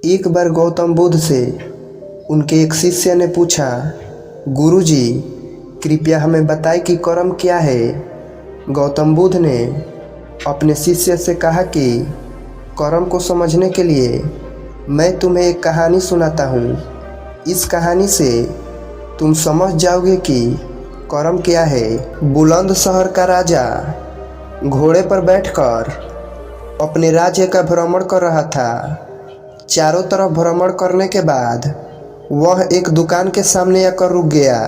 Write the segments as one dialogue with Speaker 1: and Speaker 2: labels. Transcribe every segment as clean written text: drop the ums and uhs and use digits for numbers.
Speaker 1: एक बार गौतम बुद्ध से उनके एक शिष्य ने पूछा, गुरुजी, कृपया हमें बताएं कि कर्म क्या है। गौतम बुद्ध ने अपने शिष्य से कहा कि कर्म को समझने के लिए मैं तुम्हें एक कहानी सुनाता हूँ। इस कहानी से तुम समझ जाओगे कि कर्म क्या है। बुलंद शहर का राजा घोड़े पर बैठकर अपने राज्य का भ्रमण कर रहा था। चारों तरफ भ्रमण करने के बाद वह एक दुकान के सामने आकर रुक गया।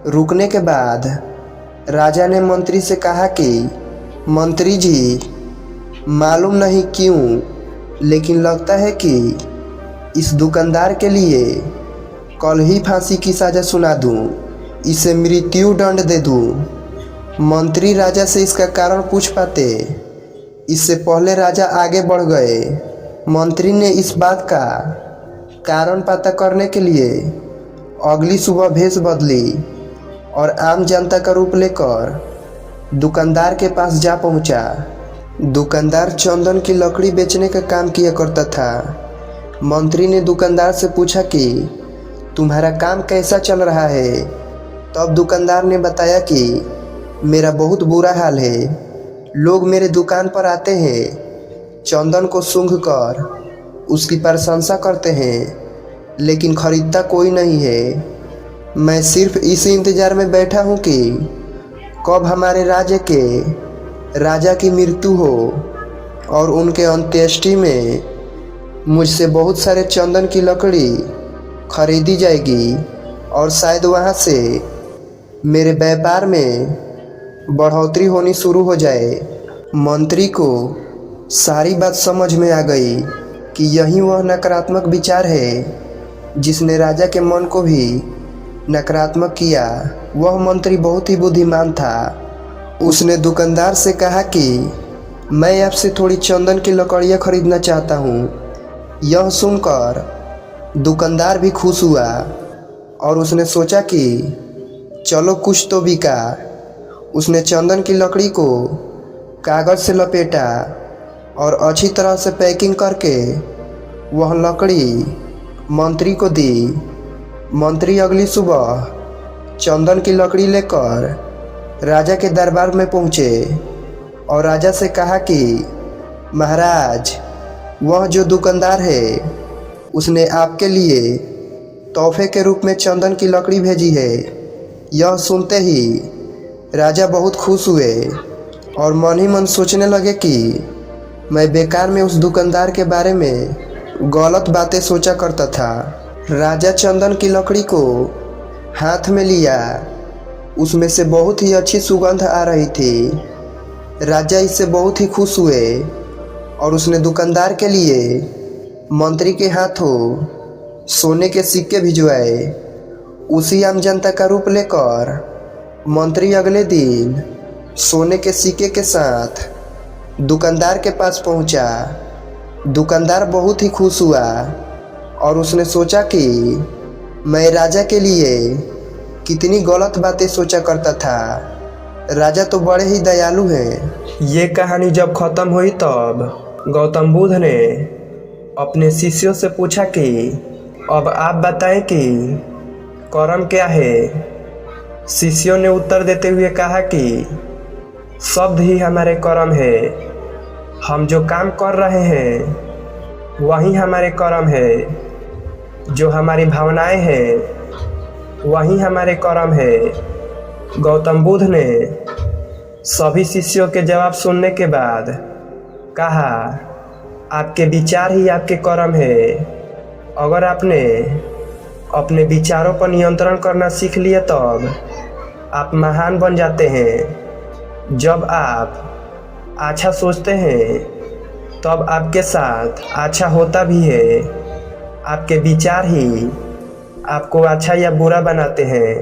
Speaker 1: रुकने के बाद राजा ने मंत्री से कहा कि मंत्री जी, मालूम नहीं क्यों, लेकिन लगता है कि इस दुकानदार के लिए कल ही फांसी की सज़ा सुना दूं, इसे मृत्यु दंड दे दूं। मंत्री राजा से इसका कारण पूछ पाते, इससे पहले राजा आगे बढ़ गए। मंत्री ने इस बात का कारण पता करने के लिए अगली सुबह भेष बदली और आम जनता का रूप लेकर दुकानदार के पास जा पहुंचा। दुकानदार चंदन की लकड़ी बेचने का काम किया करता था। मंत्री ने दुकानदार से पूछा कि तुम्हारा काम कैसा चल रहा है। तब दुकानदार ने बताया कि मेरा बहुत बुरा हाल है। लोग मेरे दुकान पर आते हैं, चंदन को सूंघकर उसकी प्रशंसा करते हैं, लेकिन खरीदता कोई नहीं है। मैं सिर्फ इस इंतजार में बैठा हूँ कि कब हमारे राज्य के राजा की मृत्यु हो और उनके अंत्येष्टि में मुझसे बहुत सारे चंदन की लकड़ी खरीदी जाएगी और शायद वहाँ से मेरे व्यापार में बढ़ोतरी होनी शुरू हो जाए। मंत्री को सारी बात समझ में आ गई कि यही वह नकारात्मक विचार है जिसने राजा के मन को भी नकारात्मक किया। वह मंत्री बहुत ही बुद्धिमान था। उसने दुकानदार से कहा कि मैं आपसे थोड़ी चंदन की लकड़ियाँ खरीदना चाहता हूँ। यह सुनकर दुकानदार भी खुश हुआ और उसने सोचा कि चलो कुछ तो बिका। उसने चंदन की लकड़ी को कागज़ से लपेटा और अच्छी तरह से पैकिंग करके वह लकड़ी मंत्री को दी। मंत्री अगली सुबह चंदन की लकड़ी लेकर राजा के दरबार में पहुँचे और राजा से कहा कि महाराज, वह जो दुकानदार है उसने आपके लिए तोहफे के रूप में चंदन की लकड़ी भेजी है। यह सुनते ही राजा बहुत खुश हुए और मन ही मन सोचने लगे कि मैं बेकार में उस दुकानदार के बारे में गलत बातें सोचा करता था। राजा चंदन की लकड़ी को हाथ में लिया। उसमें से बहुत ही अच्छी सुगंध आ रही थी। राजा इससे बहुत ही खुश हुए और उसने दुकानदार के लिए मंत्री के हाथों सोने के सिक्के भिजवाए। उसी आम जनता का रूप लेकर मंत्री अगले दिन सोने के सिक्के के साथ दुकानदार के पास पहुंचा। दुकानदार बहुत ही खुश हुआ और उसने सोचा कि मैं राजा के लिए कितनी गलत बातें सोचा करता था। राजा तो बड़े ही दयालु हैं। ये कहानी जब ख़त्म हुई तब गौतम बुद्ध ने अपने शिष्यों से पूछा कि अब आप बताएं कि कर्म क्या है। शिष्यों ने उत्तर देते हुए कहा कि शब्द ही हमारे कर्म है। हम जो काम कर रहे हैं वही हमारे कर्म है। जो हमारी भावनाएं हैं वही हमारे कर्म है। गौतम बुद्ध ने सभी शिष्यों के जवाब सुनने के बाद कहा, आपके विचार ही आपके कर्म है। अगर आपने अपने विचारों पर नियंत्रण करना सीख लिया तब आप महान बन जाते हैं। जब आप अच्छा सोचते हैं तब आपके साथ अच्छा होता भी है। आपके विचार ही आपको अच्छा या बुरा बनाते हैं।